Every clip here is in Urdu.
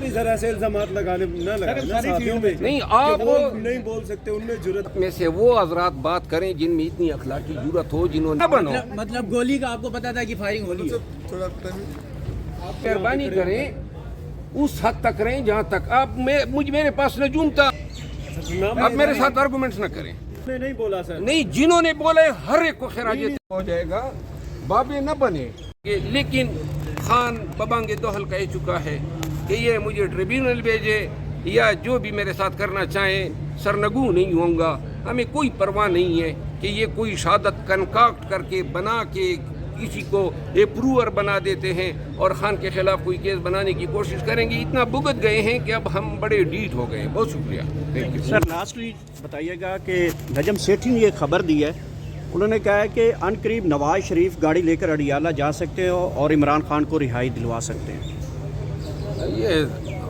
بھی ذرا سے الزامات لگانے نہ لگائیں نا صحافیوں میں، نہیں آپ نہیں بول سکتے، ان میں جرات میں سے وہ حضرات بات کریں جن میں اتنی اخلاقی جرات ہو، جنہوں نے بنو مطلب گولی کا آپ کو پتا تھا کہ فائرنگ ہونی ہے؟ مہربانی کریں اس حد تک رہیں جہاں تک آپ میرے پاس نجوم تھا، آپ میرے ساتھ آرگومنٹس نہ کریں۔ نہیں بولا سر، نہیں، جنہوں نے بولے ہر ایک کو خراج ہو جائے گا، بابے نہ بنے، لیکن خان ببانگ دوحل کہہ چکا ہے کہ یہ مجھے ٹریبیونل بھیجے یا جو بھی میرے ساتھ کرنا چاہیں، سرنگو نہیں ہوں گا۔ ہمیں کوئی پرواہ نہیں ہے کہ یہ کوئی شہادت کنکاکٹ کر کے بنا کے کسی کو اپروور بنا دیتے ہیں اور خان کے خلاف کوئی کیس بنانے کی کوشش کریں گے۔ اتنا بھگت گئے ہیں کہ اب ہم بڑے ڈیٹ ہو گئے ہیں۔ بہت شکریہ۔ سر لاسٹلی بتائیے گا کہ نجم سیٹھی نے یہ خبر دی ہے، انہوں نے کہا ہے کہ عن قریب نواز شریف گاڑی لے کر اڈیالہ جا سکتے ہیں اور عمران خان کو رہائی دلوا سکتے ہیں۔ یہ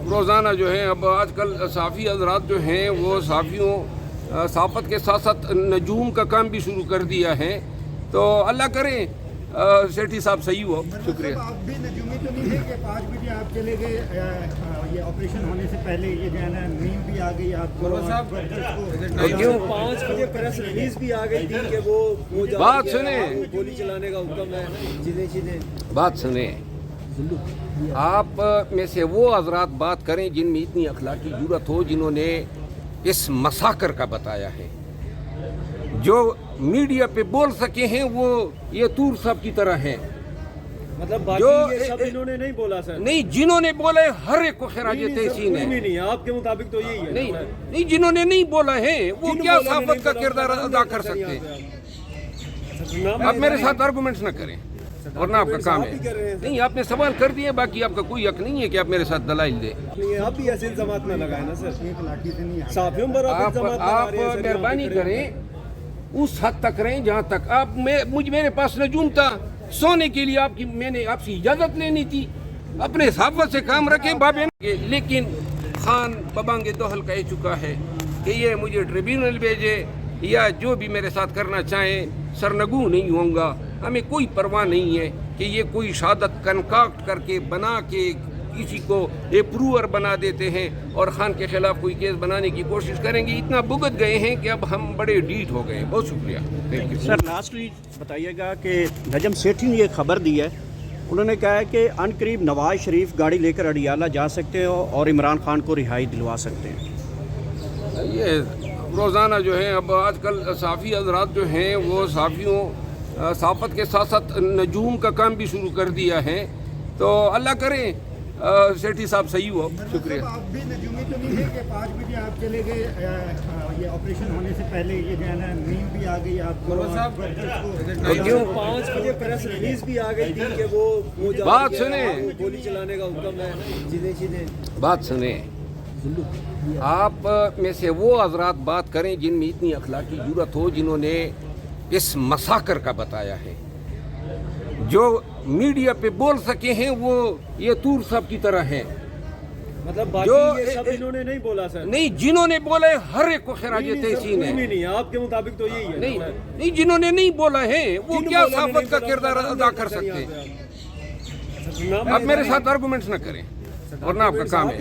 روزانہ جو ہے اب آج کل صحافی حضرات جو ہیں وہ صحافت کے ساتھ ساتھ نجوم کا کام بھی شروع کر دیا ہے، تو اللہ کریں سیٹھی صاحب صحیح ہو۔ شکریہ۔ آپ بھی نجومی تو نہیں ہے کہ 5 بجے آپ چلے گئے، یہ آپریشن ہونے سے پہلے یہ جو ہے نا نیند بھی آ گئی آپ کو، کیوں 5 بجے پریس ریلیز بھی آ گئی تھی کہ وہ بات سنیں، گولی چلانے کا حکم ہے، چیزیں بات سنیں، آپ میں سے وہ حضرات بات کریں جن میں اتنی اخلاقی جرات ہو، جنہوں نے اس مساکر کا بتایا ہے، جو میڈیا پہ بول سکے ہیں، وہ یہ تور صاحب کی طرح ہیں۔ مطلب باقی یہ سب انہوں نے نہیں بولا سر، نہیں، جنہوں نے بولے ہر ایک کو خراج تحسین ہے۔ نہیں، آپ کے مطابق تو یہی ہے۔ نہیں، جنہوں نے نہیں بولا ہے وہ کیا صحافت کا کردار ادا کر سکتے ہیں؟ آپ میرے ساتھ آرگومنٹس نہ کریں، ورنہ آپ کا کام ہے۔ نہیں، آپ نے سوال کر دیے، باقی آپ کا کوئی حق نہیں ہے کہ آپ میرے ساتھ دلائل دیں۔ آپ بھی ایسے الزامات نہ لگائیں نا سر، صحافیوں پر آپ الزامات لگا آپ رہے ہیں سر۔ مہربانی کریں اس حد تک رہیں جہاں تک آپ میرے پاس نجوم تھا، سونے کے لیے میں نے آپ سے اجازت لینی تھی۔ اپنے صحافت سے کام رکھیں بابے، لیکن خان ببانگ دوحل کہہ چکا ہے کہ یہ مجھے ٹریبیونل بھیجے یا جو بھی میرے ساتھ کرنا چاہیں، سرنگو نہیں ہوں گا۔ ہمیں کوئی پرواہ نہیں ہے کہ یہ کوئی شہادت کنکاکٹ کر کے بنا کے کسی کو اپروور بنا دیتے ہیں اور خان کے خلاف کوئی کیس بنانے کی کوشش کریں گے۔ اتنا بھگت گئے ہیں کہ اب ہم بڑے ڈیٹ ہو گئے ہیں۔ بہت شکریہ۔ سر لاسٹلی بتائیے گا کہ نجم سیٹھی نے یہ خبر دی ہے، انہوں نے کہا ہے کہ عن قریب نواز شریف گاڑی لے کر اڈیالہ جا سکتے ہیں اور عمران خان کو رہائی دلوا سکتے ہیں۔ یہ روزانہ جو ہے اب آج کل صحافی حضرات جو ہیں وہ صحافت کے ساتھ ساتھ نجوم کا کام بھی شروع کر دیا ہے، تو اللہ کریں سیٹھی صاحب صحیح ہو۔ شکریہ۔ آپ بھی نجومی تو نہیں ہے کہ 5 بجے آپ چلے گئے، یہ آپریشن ہونے سے پہلے یہ جو ہے نا نیند بھی آ گئی آپ کو، کیوں 5 بجے پریس ریلیز بھی آ گئی تھی کہ وہ بات سنیں، گولی چلانے کا حکم ہے، چیزیں بات سنیں، آپ میں سے وہ حضرات بات کریں جن میں اتنی اخلاقی جرات ہو، جنہوں نے اس مساکر کا بتایا ہے، جو میڈیا پہ بول سکے ہیں، وہ یہ تور صاحب کی طرح ہیں۔ مطلب باقی یہ سب انہوں نے نہیں بولا سر، نہیں، جنہوں نے بولے ہر ایک کو خراج تحسین ہے۔ نہیں، آپ کے مطابق تو یہی ہے۔ نہیں، جنہوں نے نہیں بولا ہے وہ کیا صحافت کا کردار ادا کر سکتے ہیں؟ آپ میرے ساتھ آرگومنٹس نہ کریں، ورنہ آپ کا کام ہے۔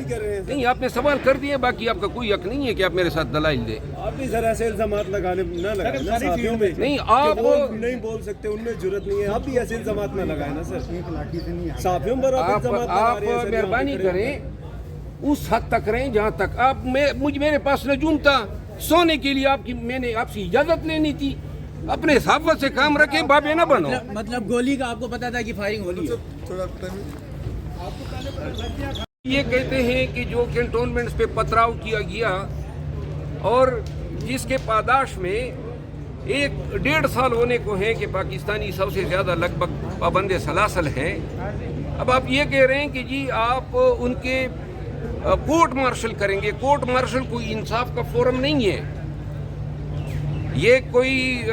نہیں، آپ نے سوال کر دیے، باقی آپ کا کوئی حق نہیں ہے کہ آپ میرے ساتھ دلائل دیں۔ آپ بھی ذرا سے الزامات لگانے نہ لگائیں نا صحافیوں میں، نہیں، آپ نہیں بول سکتے، ان میں جرات نہیں ہے۔ آپ بھی ایسے الزامات نہ لگائیں نا سر، صحافیوں پر آپ الزامات لگا رہے ہیں سر۔ مہربانی کریں اس حد تک رہیں جہاں تک آپ میرے پاس نجوم تھا، سونے کے لیے میں نے آپ سے اجازت لینی تھی۔ اپنے صحافت سے کام رکھیں، بابے نہ بنو۔ مطلب گولی کا آپ کو پتا تھا کہ فائرنگ ہونی ہے؟ یہ کہتے ہیں کہ جو کینٹونمنٹس پہ پتھراؤ کیا گیا اور جس کے پاداش میں 1.5 سال ہونے کو ہے کہ پاکستانی سب سے زیادہ لگ بھگ پابند سلاسل ہیں، اب آپ یہ کہہ رہے ہیں کہ جی آپ ان کے کورٹ مارشل کریں گے۔ کورٹ مارشل کوئی انصاف کا فورم نہیں ہے، یہ کوئی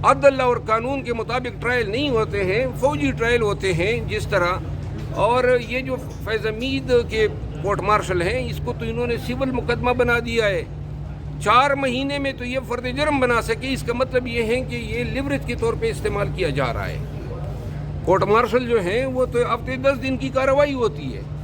عدل اور قانون کے مطابق ٹرائل نہیں ہوتے ہیں، فوجی ٹرائل ہوتے ہیں جس طرح۔ اور یہ جو فیض حمید کے کورٹ مارشل ہیں، اس کو تو انہوں نے سول مقدمہ بنا دیا ہے۔ 4 مہینے میں تو یہ فرد جرم بنا سکے، اس کا مطلب یہ ہے کہ یہ لیوریج کے طور پہ استعمال کیا جا رہا ہے۔ کورٹ مارشل جو ہیں وہ تو ہفتے 10 دن کی کارروائی ہوتی ہے،